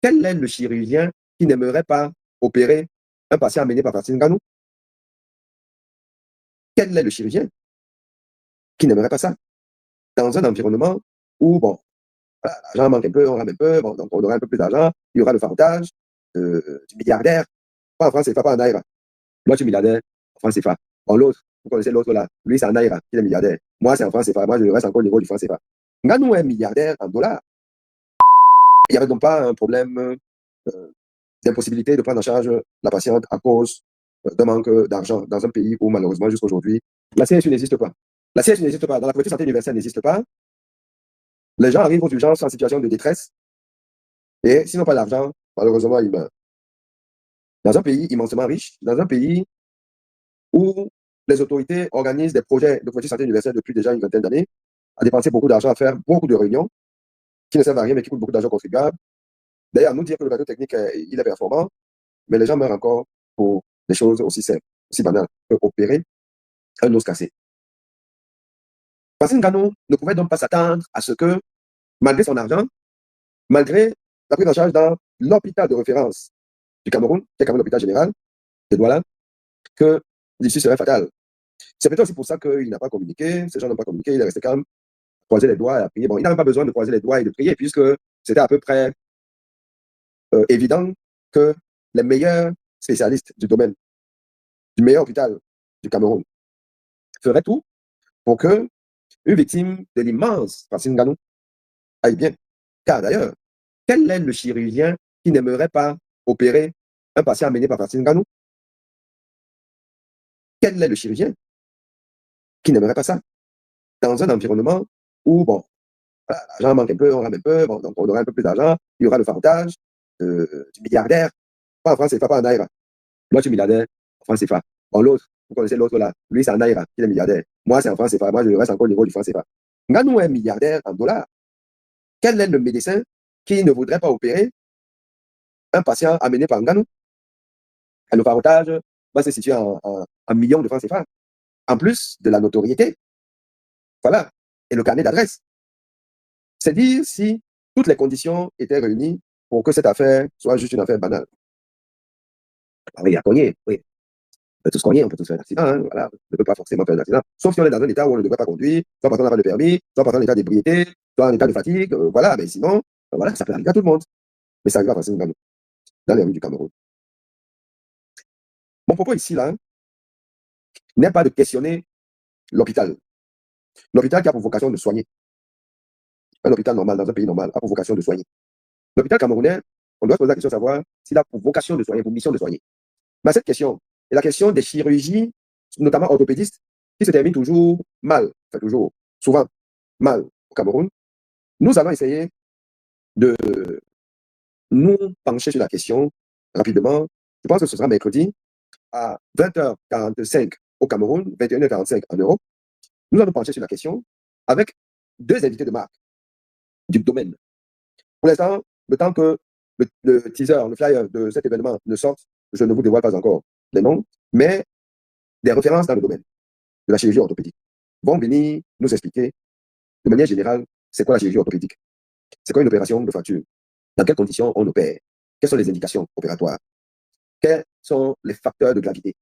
Quel est le chirurgien qui n'aimerait pas opérer un patient amené par Fatou Ngannou? Quel est le chirurgien qui n'aimerait pas ça? Dans un environnement où, bon, voilà, l'argent manque un peu, on rame un peu, bon, donc on aura un peu plus d'argent, il y aura le fartage du milliardaire, pas en France CFA, pas en Naira. Moi, je suis milliardaire en France CFA. Bon, l'autre, vous connaissez l'autre là, lui, c'est en Naira, il est milliardaire. Moi, c'est en France CFA, moi, je reste encore au niveau du France CFA. Ngannou est milliardaire en dollars. Il n'y avait donc pas un problème d'impossibilité de prendre en charge la patiente à cause d'un manque d'argent dans un pays où, malheureusement, jusqu'à aujourd'hui, la CSU n'existe pas. La CSU n'existe pas. Dans la couverture santé universelle n'existe pas. Les gens arrivent aux urgences en situation de détresse et s'ils n'ont pas d'argent, malheureusement, ils meurent. Dans un pays immensément riche, dans un pays où les autorités organisent des projets de couverture santé universelle depuis déjà une vingtaine d'années, à dépenser beaucoup d'argent, à faire beaucoup de réunions qui ne servent à rien mais qui coûtent beaucoup d'argent contribuable. D'ailleurs, nous dire que le bateau technique, il est performant, mais les gens meurent encore pour des choses aussi simples, aussi banales que opérer un os cassé. Fatou Ngannou ne pouvait donc pas s'attendre à ce que, malgré son argent, malgré la prise en charge dans l'hôpital de référence du Cameroun, qui est quand même l'hôpital général de Douala, que l'issue serait fatale. C'est peut-être aussi pour ça qu'il n'a pas communiqué, ces gens n'ont pas communiqué, il est resté calme, croiser les doigts et à prier. Bon, il n'avait pas besoin de croiser les doigts et de prier, puisque c'était à peu près évident que les meilleurs spécialistes du domaine, du meilleur hôpital du Cameroun, feraient tout pour que une victime de l'immense Fatou Ngannou aille bien. Car d'ailleurs, quel est le chirurgien qui n'aimerait pas opérer un patient amené par Fatou Ngannou? Quel est le chirurgien qui n'aimerait pas ça? Dans un environnement où, bon, voilà, l'argent manque un peu, on rame un peu, bon, donc on aura un peu plus d'argent, il y aura le fartage du milliardaire, pas en France CFA, pas en Naira. Moi, je suis milliardaire en France CFA. Bon, l'autre, vous connaissez l'autre là, lui, c'est en Naira, il est milliardaire. Moi, c'est en France CFA, moi, je reste encore au niveau du France CFA. Ngannou est milliardaire en dollars. Quel est le médecin qui ne voudrait pas opérer un patient amené par Ngannou? Le fartage va se situer en millions de francs CFA, en plus de la notoriété. Voilà. Et le carnet d'adresse. C'est dire si toutes les conditions étaient réunies pour que cette affaire soit juste une affaire banale. Ah oui, il y a cogné, oui. On peut tous cogner, on peut tous faire un accident, hein, voilà. On ne peut pas forcément faire un accident. Sauf si on est dans un état où on ne devrait pas conduire, soit parce qu'on n'a pas de permis, soit parce qu'on est en état d'ébriété, soit en état de fatigue, voilà. Mais sinon, voilà, ça peut arriver à tout le monde. Mais ça arrive à Fatou Ngannou, dans les rues du Cameroun. Mon propos ici, là, n'est pas de questionner l'hôpital. L'hôpital qui a pour vocation de soigner. Un hôpital normal, dans un pays normal, a pour vocation de soigner. L'hôpital camerounais, on doit se poser la question de savoir s'il a pour vocation de soigner, pour mission de soigner. Mais cette question est la question des chirurgies, notamment orthopédistes, qui se terminent toujours mal, enfin toujours, souvent mal au Cameroun. Nous allons essayer de nous pencher sur la question rapidement. Je pense que ce sera mercredi à 20h45 au Cameroun, 21h45 en Europe. Nous allons pencher sur la question avec deux invités de marque du domaine. Pour l'instant, le temps que le teaser, le flyer de cet événement ne sorte, je ne vous dévoile pas encore les noms, mais des références dans le domaine de la chirurgie orthopédique vont venir nous expliquer de manière générale c'est quoi la chirurgie orthopédique, c'est quoi une opération de fracture, dans quelles conditions on opère, quelles sont les indications opératoires, quels sont les facteurs de gravité,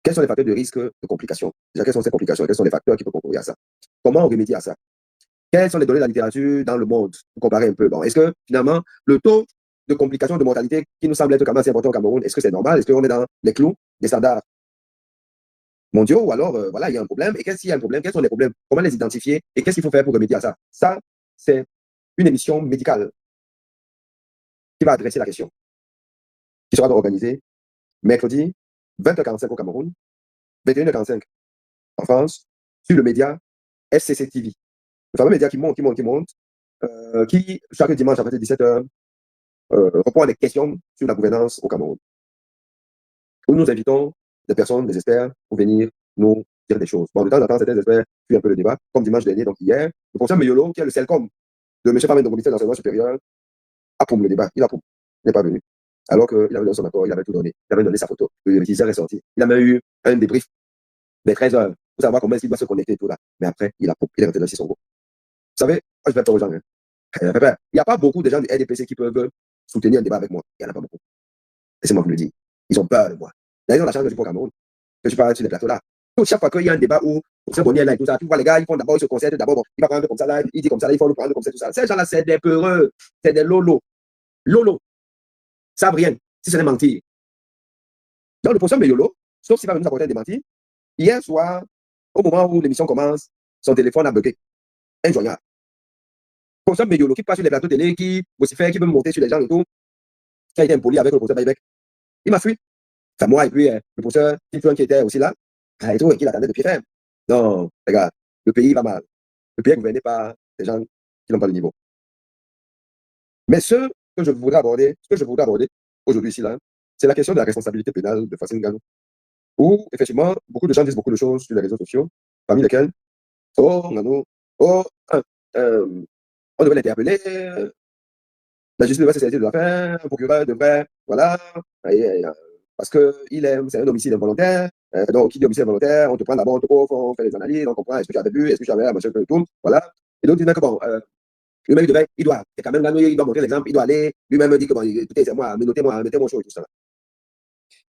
quels sont les facteurs de risque de complications, déjà quelles sont ces complications, quels sont les facteurs qui peuvent concourir à ça, comment on remédie à ça. Quelles sont les données de la littérature dans le monde pour comparer un peu? Bon, est-ce que finalement, le taux de complications de mortalité qui nous semble être quand même assez important au Cameroun, est-ce que c'est normal? Est-ce qu'on est dans les clous des standards mondiaux? Ou alors, voilà, il y a un problème. Et s'il y a un problème, quels sont les problèmes? Comment les identifier? Et qu'est-ce qu'il faut faire pour remédier à ça? Ça, c'est une émission médicale qui va adresser la question, qui sera donc organisée mercredi, 20h45 au Cameroun, 21h45 en France, sur le média FCC TV. Le fameux média qui monte, qui, chaque dimanche à partir de 17h, répond à des questions sur la gouvernance au Cameroun. Où nous invitons des personnes, des experts, pour venir nous dire des choses. Bon, de temps en temps, certains experts suivent un peu le débat, comme dimanche dernier, donc hier, le professeur Meyolo, qui est le CELCOM de M. Pamen, ministère de l'enseignement supérieur, a pour le débat. Il n'est pas venu. Alors qu'il avait donné son accord, il avait tout donné. Il avait donné sa photo. Le teaser est sorti. Il a même eu un débrief des 13 heures pour savoir comment est-ce qu'il doit se connecter et tout là. Mais après, il est rentré dans son groupe. Vous savez, moi, je vais pas aux gens. Hein. Il n'y a pas beaucoup de gens du RDPC qui peuvent soutenir un débat avec moi. Il n'y en a pas beaucoup. Laissez-moi vous le dire. Ils ont peur de moi. Là, ils ont la chance que je suis au Cameroun, que je parle sur les plateaux là. Donc, chaque fois qu'il y a un débat où on se bonnier là et tout ça, tu vois les gars, ils font d'abord, ils se concèdent d'abord, bon, il va prendre comme ça là, il dit comme ça là, il faut le prendre comme ça, tout ça. Ces gens-là, c'est des peureux, c'est des lolos. Lolo, savent rien, si ce n'est mentir. Donc, le professeur Meyolo, sauf s'il va nous apporter un démenti, hier soir, au moment où l'émission commence, son téléphone a bugué. Injoignable. Le professeur Meyolo qui passe sur les plateaux télé, qui vocifère, qui veut monter sur les gens et tout, qui a été impoli avec le professeur Baïbek. Il m'a fui. C'est moi et puis le professeur Tilton qui était aussi là, et tout, et qui l'attendait de pied ferme. Non, les gars, le pays va mal. Le pays est gouverné par des gens qui n'ont pas le niveau. Mais ce que je voudrais aborder, aujourd'hui ici, là, c'est la question de la responsabilité pénale de Francine Ngannou. Où, effectivement, beaucoup de gens disent beaucoup de choses sur les réseaux sociaux, parmi lesquels, oh, Ngannou, oh, on devrait l'interpeller, la justice devrait se saisir de l'affaire, un procureur devrait, voilà, parce que c'est un homicide involontaire, donc qui dit homicide involontaire, on te prend d'abord, on te couvre, on fait des analyses, on comprend, est-ce que tu avais bu, est-ce que tu avais un machin que tout, voilà. Et donc, tu dis que bon, lui-même, c'est quand même Ngannou, il doit montrer l'exemple, il doit aller, lui-même dit que bon, écoutez, c'est moi, notez-moi, mettez mon show et tout ça.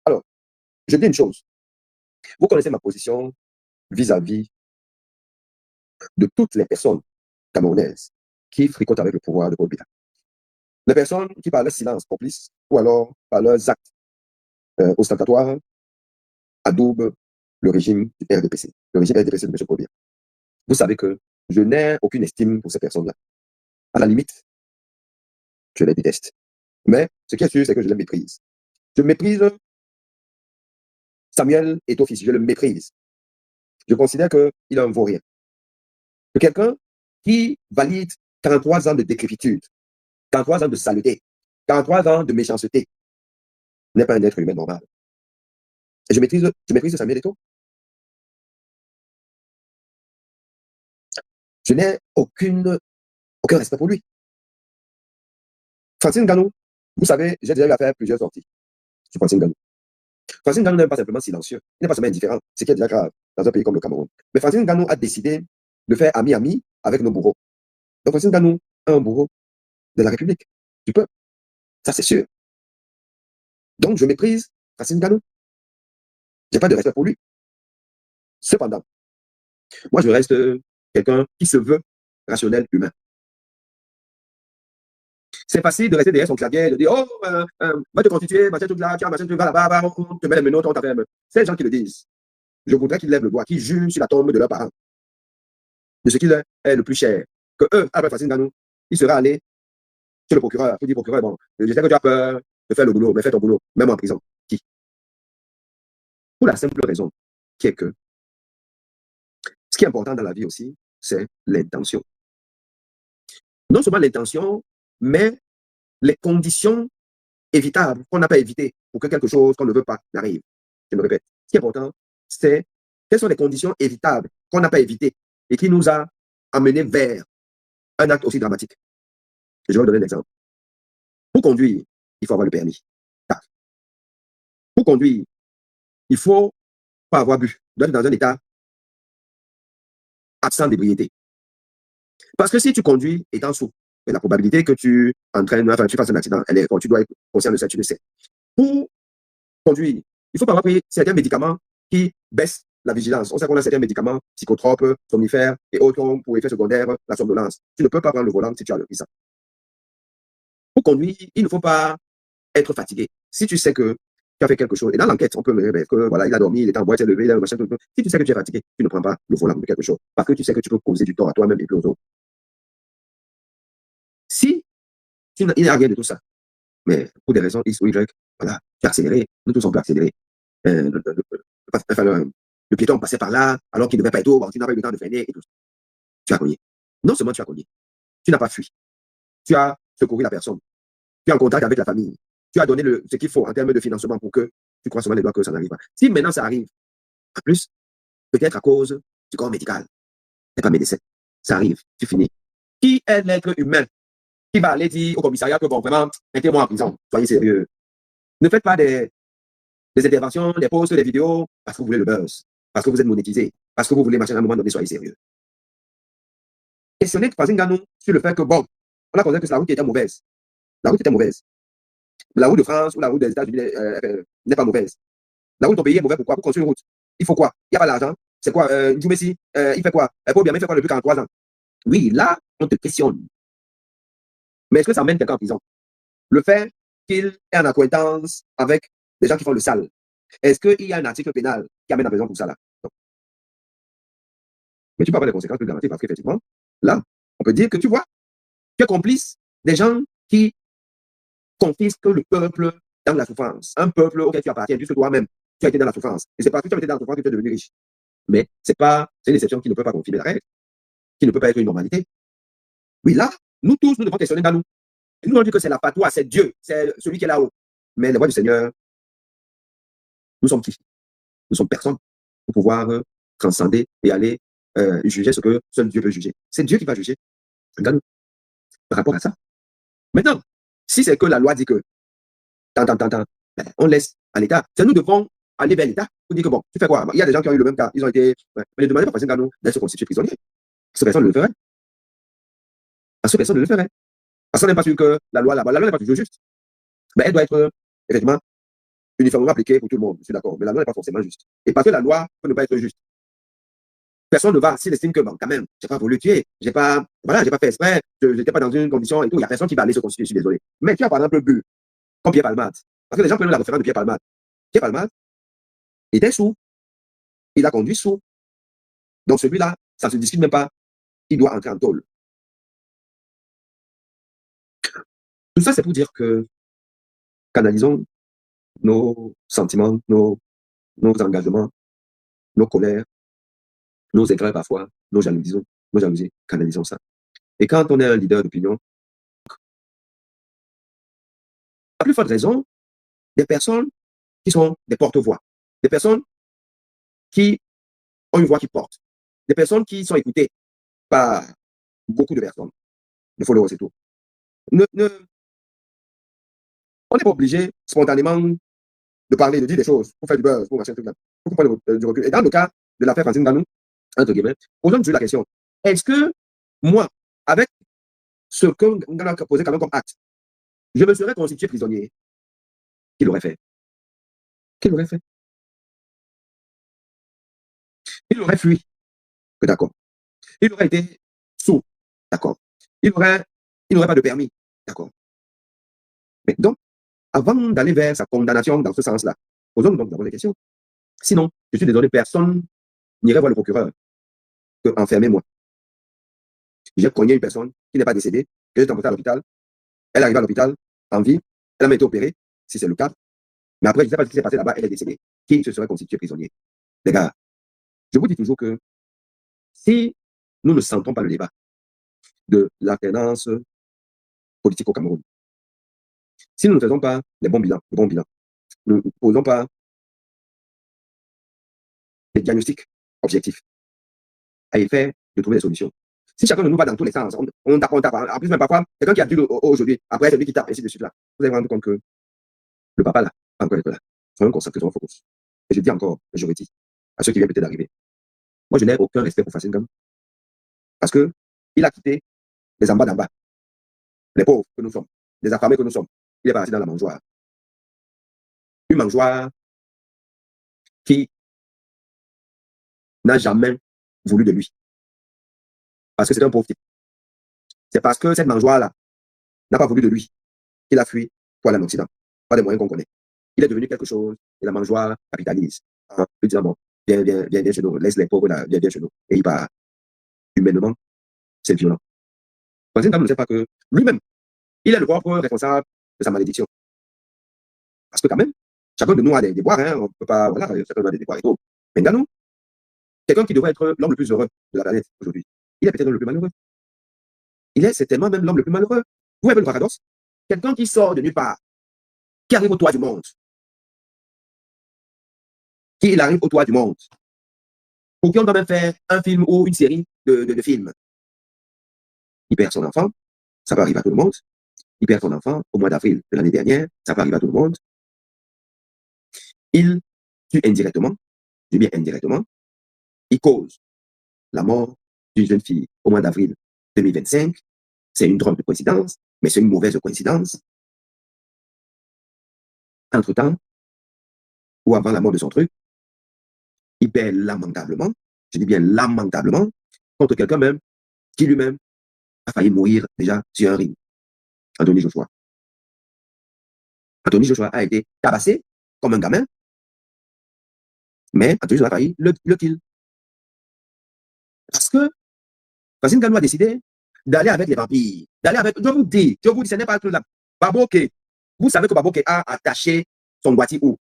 Alors, je dis une chose, vous connaissez ma position vis-à-vis de toutes les personnes camerounaises qui fricotent avec le pouvoir de Paul Biya. Les personnes qui par leur silence complice ou alors par leurs actes ostentatoires adoubent le régime du RDPC, le régime RDPC de M. Paul Biya. Vous savez que je n'ai aucune estime pour ces personnes-là. À la limite, je les déteste. Mais ce qui est sûr, c'est que je les méprise. Je méprise Samuel Eto'o-Fils, je le méprise. Je considère qu'il a un vaurien. Que quelqu'un qui valide 43 ans de décrépitude, 43 ans de saleté, 43 ans de méchanceté, n'est pas un être humain normal. Et je méprise Samuel Eto'o. Je n'ai aucun respect pour lui. Francine Ngannou, vous savez, j'ai déjà eu à faire plusieurs sorties sur Francine Ngannou. Francine Ngannou n'est pas simplement silencieux, il n'est pas seulement indifférent, ce qui est déjà grave dans un pays comme le Cameroun. Mais Francine Ngannou a décidé de faire ami-ami avec nos bourreaux. Donc Francine Ngannou est un bourreau de la République, du peuple. Ça, c'est sûr. Donc, je méprise Francine Ngannou. Je n'ai pas de respect pour lui. Cependant, moi, je reste quelqu'un qui se veut rationnel, humain. C'est facile de rester derrière son clavier, de dire, oh, va te constituer, machin truc là, tiens, machin truc, va là-bas, on te met les menottes, on t'enferme. C'est les gens qui le disent. Je voudrais qu'ils lèvent le doigt, qu'ils jurent sur la tombe de leurs parents, de ce qui leur est le plus cher. Que eux, après Francine Ngannou, il sera allé chez le procureur pour dire, procureur, bon, je sais que tu as peur de faire le boulot, mais fais ton boulot, même en prison. Qui? Pour la simple raison qui est que ce qui est important dans la vie aussi, c'est l'intention. Non seulement l'intention, mais les conditions évitables qu'on n'a pas évitées pour que quelque chose qu'on ne veut pas n'arrive. Je me répète, ce qui est important, c'est quelles sont les conditions évitables qu'on n'a pas évitées et qui nous a amenés vers un acte aussi dramatique. Je vais vous donner un exemple. Pour conduire, il faut avoir le permis. Pour conduire, il ne faut pas avoir bu, doit être dans un état absent d'ébriété. Parce que si tu conduis étant sous, la probabilité que tu entraînes, enfin, tu fasses un accident, elle est, bon, tu dois être conscient de ça, tu le sais. Pour conduire, il ne faut pas avoir pris certains médicaments qui baissent la vigilance. On sait qu'on a certains médicaments psychotropes, somnifères et autres pour effet secondaire, la somnolence. Tu ne peux pas prendre le volant si tu as le ça. Pour conduire, il ne faut pas être fatigué. Si tu sais que tu as fait quelque chose, et dans l'enquête, on peut me dire que voilà, il a dormi, il est en boîte, il est levé, il a machin, tout. Si tu sais que tu es fatigué, tu ne prends pas le volant de quelque chose, parce que tu sais que tu peux causer du tort à toi-même et puis aux autres. Si il n'y a rien de tout ça, mais pour des raisons X ou Y, voilà, tu as accéléré, nous tous on peut accélérer. Le piéton passait par là, alors qu'il ne devait pas être au, tu n'as pas eu le temps de freiner et tout. Tu as cogné. Non seulement tu as cogné, tu n'as pas fui. Tu as secouru la personne. Tu es en contact avec la famille. Tu as donné ce qu'il faut en termes de financement pour que tu crois seulement les doigts que ça n'arrive pas. Si maintenant ça arrive, en plus, peut-être à cause du corps médical, n'est pas médecin, ça arrive, tu finis. Qui est l'être humain qui va aller dire au commissariat que bon, vraiment, mettez-moi en prison, soyez sérieux. Ne faites pas des interventions, des posts, des vidéos, parce que vous voulez le buzz, parce que vous êtes monétisé, parce que vous voulez machin à un moment donné, soyez sérieux. Questionnez Francine Ngannou sur le fait que bon, on a considéré que la route était mauvaise. La route était mauvaise. La route de France ou la route des États-Unis n'est pas mauvaise. La route de ton pays est mauvaise. Pourquoi? Pour construire une route. Il faut quoi? Il n'y a pas d'argent. C'est quoi? Messi, il fait quoi? Paul Biya, il fait quoi depuis 43 ans? Oui, là, on te questionne. Mais est-ce que ça mène quelqu'un en prison? Le fait qu'il ait en acquaintance avec des gens qui font le sale, est-ce qu'il y a un article pénal qui amène en prison pour ça là? Non. Mais tu peux avoir des conséquences plus dramatiques parce qu'effectivement, là, on peut dire que tu vois, tu es complice des gens qui confisquent le peuple dans la souffrance. Un peuple auquel tu appartiens, puisque toi-même, tu as été dans la souffrance. Et c'est parce que tu as été dans la souffrance que tu es devenu riche. Mais c'est une exception qui ne peut pas confirmer la règle, qui ne peut pas être une normalité. Oui, là, nous tous, nous devons questionner dans nous. Et nous, on dit que c'est la fatwa, c'est Dieu, c'est celui qui est là-haut. Mais les voix du Seigneur, nous sommes qui? Nous sommes personne pour pouvoir transcender et aller juger ce que seul Dieu peut juger. C'est Dieu qui va juger. Regarde, par rapport à ça. Maintenant, si c'est que la loi dit que, ben, on laisse à l'État, nous devons aller vers l'État pour dire que bon, tu fais quoi? Il y a des gens qui ont eu le même cas, ils ont été, mais ne demandez pas à Gano d'aller se constituer prisonnier. Parce que personne ne le ferait. Parce que personne ne le ferait. Parce qu'on n'est pas sûr que la loi là-bas, la loi n'est pas toujours juste. Mais elle doit être, effectivement, uniformément appliquée pour tout le monde, je suis d'accord. Mais la loi n'est pas forcément juste. Et parce que la loi peut ne pas être juste. Personne ne va, s'il estime que, bon, quand même, j'ai pas voulu tuer, j'ai pas fait exprès, je n'étais pas dans une condition et tout, il n'y a personne qui va aller se constituer, je suis désolé. Mais tu as par exemple bu, comme Pierre Palmade. Parce que les gens prennent la référence de Pierre Palmade. Pierre Palmade était sous, il a conduit sous. Donc celui-là, ça ne se discute même pas, il doit entrer en tôle. Tout ça, c'est pour dire que canalisons nos sentiments, nos engagements, nos colères, nos égrès parfois, nos jalousies, canalisons ça. Et quand on est un leader d'opinion, à plus forte raison, des personnes qui sont des porte-voix, des personnes qui ont une voix qui porte, des personnes qui sont écoutées par beaucoup de personnes, de followers et tout. On n'est pas obligé spontanément de parler, de dire des choses pour faire du buzz, pour machin truc là. Pour prendre du recul. Et dans le cas de l'affaire Francine Ganou, entre guillemets, posons-nous la question. Est-ce que moi, avec ce que Ngana a posé quand même comme acte, je me serais constitué prisonnier? Qu'il aurait fait? Qu'il aurait fait? Il aurait fui. D'accord. Il aurait été sourd. D'accord. Il n'aurait pas de permis. D'accord. Mais donc, avant d'aller vers sa condamnation dans ce sens-là, posons-nous donc d'abord des questions. Sinon, je suis désolé, personne n'irait voir le procureur que enfermez-moi. J'ai cogné une personne qui n'est pas décédée, que j'ai transportée à l'hôpital. Elle arrive à l'hôpital en vie. Elle a même été opérée, si c'est le cas. Mais après, je ne sais pas ce qui s'est passé là-bas, elle est décédée. Qui se serait constitué prisonnier? Les gars, je vous dis toujours que si nous ne sentons pas le débat de l'alternance politique au Cameroun, si nous ne faisons pas les bons bilans, nous ne posons pas des diagnostics objectifs à effet de trouver des solutions. Si chacun de nous va dans tous les sens, on tape. En plus, même parfois, quelqu'un qui a dit aujourd'hui, après, c'est lui qui tape, ainsi de suite là. Vous allez vous rendre compte que le papa là, pas encore être là. Soyons concentrés sur un focus. Et je dis encore, et je redis, à ceux qui viennent peut-être d'arriver. Moi, je n'ai aucun respect pour Francine Ganou. Parce que il a quitté les en bas d'en bas, les pauvres que nous sommes, les affamés que nous sommes. Il est parti dans la mangeoire. Une mangeoire qui n'a jamais voulu de lui. Parce que c'est un pauvre type. C'est parce que cette mangeoire-là n'a pas voulu de lui qu'il a fui pour aller en Occident. Pas des moyens qu'on connaît. Il est devenu quelque chose et la mangeoire capitalise. En lui disant, bon, viens chez nous, laisse les pauvres là, viens chez nous. Et il part. Humainement, c'est violent. Francine Ganou ne sait pas que lui-même, il est le propre responsable de sa malédiction. Parce que quand même, chacun de nous a des déboires, hein, on ne peut pas, voilà, chacun a des déboires et tout. Mais Ganou, quelqu'un qui devrait être l'homme le plus heureux de la planète aujourd'hui, il est peut-être le plus malheureux. Il est certainement même l'homme le plus malheureux. Vous voyez le paradoxe? Quelqu'un qui sort de nulle part, qui arrive au toit du monde, qui arrive au toit du monde, pour qui on doit même faire un film ou une série de films. Il perd son enfant, ça peut arriver à tout le monde. Il perd son enfant au mois d'avril de l'année dernière, ça peut arriver à tout le monde. Il tue indirectement, je dis bien indirectement, il cause la mort d'une jeune fille au mois d'avril 2025. C'est une drôle de coïncidence, mais c'est une mauvaise coïncidence. Entre-temps, ou avant la mort de son truc, il perd lamentablement, je dis bien lamentablement, contre quelqu'un même qui lui-même a failli mourir déjà sur un ring. Anthony Joshua. Anthony Joshua a été tabassé comme un gamin, mais Anthony Joshua a failli le kill. Parce que Facine Ngannou a décidé d'aller avec les vampires, d'aller avec, je vous dis, ce n'est pas que la Baboke. Vous savez que Baboke a attaché son boîtier où?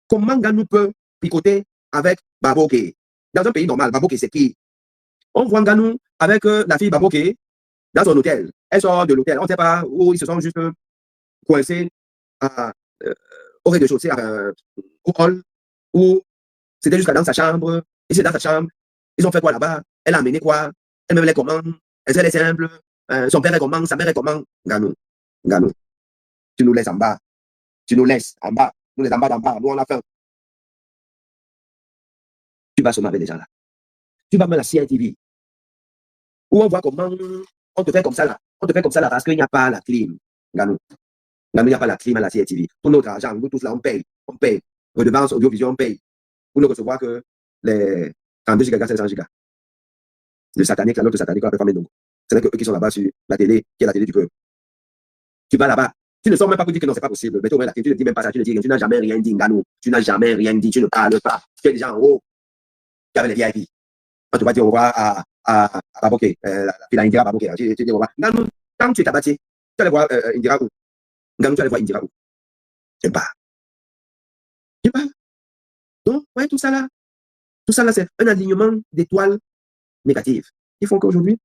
Comment Ngannou peut picoter avec Baboke? Dans un pays normal, Baboke c'est qui? On voit Ngannou avec la fille Baboke dans son hôtel. Elle sort de l'hôtel, on ne sait pas où ils se sont juste coincés au rez-de-chaussée, au hall, où c'était jusqu'à dans sa chambre. Et c'est dans sa chambre. Ils ont fait quoi là-bas? Elle a amené quoi? Elle me les commandes. Elle est simple. Son père est comment? Sa mère est comment? Ngannou, Ngannou, tu nous laisses en bas. Tu nous laisses en bas. Nous les en bas d'en bas. Nous on a faim. Tu vas seulement avec les gens là. Tu vas même à la CITV. Où on voit comment on te fait comme ça là. On te fait comme ça là parce qu'il n'y a pas la clim. Ngannou. Ngannou, il n'y a pas la clim à la CITV. Tout notre argent, nous tous là, on paye. On paye. Redevance audiovisuelle, on paye. Pour ne recevoir que les 32 gigas, 500 gigas. Le satanique, la note satanique, on a fait donc. C'est que eux qui sont là-bas sur la télé, qui est la télé du peuple. Tu vas là-bas. Tu ne sors même pas pour dire que non, c'est pas possible. Mais tu ne dis même pas ça. Tu ne dis rien. Tu n'as jamais rien dit, Ngannou. Tu n'as jamais rien dit. Tu ne parles pas. Tu es déjà en haut. Tu avais les VIP. Quand tu vas dire au revoir à Baboke, la fille Indira Baboke, tu dis au revoir. Ngannou, quand tu es tabassé, tu allais voir Indira où? Ngannou, tu allais voir Indira où? Tu pas. Tu pas. Donc, ouais, tout ça là, c'est un alignement d'étoiles négatives qui font qu'aujourd'hui,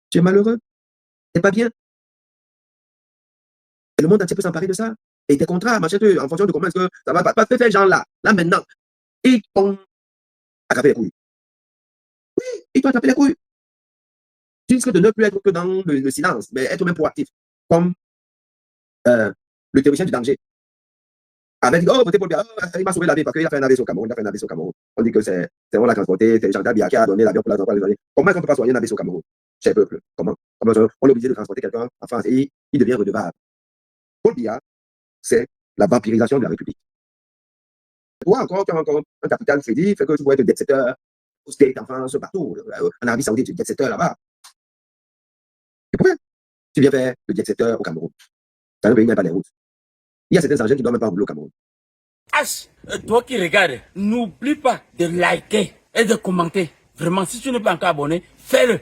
tu es malheureux. Tu n'es pas bien. Et le monde entier peut s'emparer de ça. Et tes contrats, machin, en fonction de comment est-ce que ça va. Parce que ces gens-là, là maintenant, ils t'ont attrapé les couilles. Oui, ils t'ont attrapé les couilles. Tu risques de ne plus être que dans le silence, mais être même proactif. Comme le théoricien du danger. Avec dit, oh, votez pour le il m'a sauvé la vie parce qu'il a fait un AVC au Cameroun. Il a fait un AVC au Cameroun. On dit que c'est on l'a transporté, c'est Jean Dabia qui a donné l'avion pour la transporter. Comment est-ce qu'on ne peut pas soigner un AVC au Cameroun? Cher peuple, comment? On est obligé de transporter quelqu'un en France et il devient redevable. Paul Biya, c'est la vampirisation de la République. Toi, encore, tu as encore un capital crédit, fait que tu pourrais être jet-setter au State en France, partout. En Arabie Saoudite, tu es jet-setter là-bas. Et pourquoi tu viens faire le jet-setter au Cameroun? Dans un pays, il n'y a pas les routes. Il y a certains engins qui ne doivent même pas rouler au Cameroun. H, toi qui regardes, n'oublie pas de liker et de commenter. Vraiment, si tu n'es pas encore abonné, fais-le.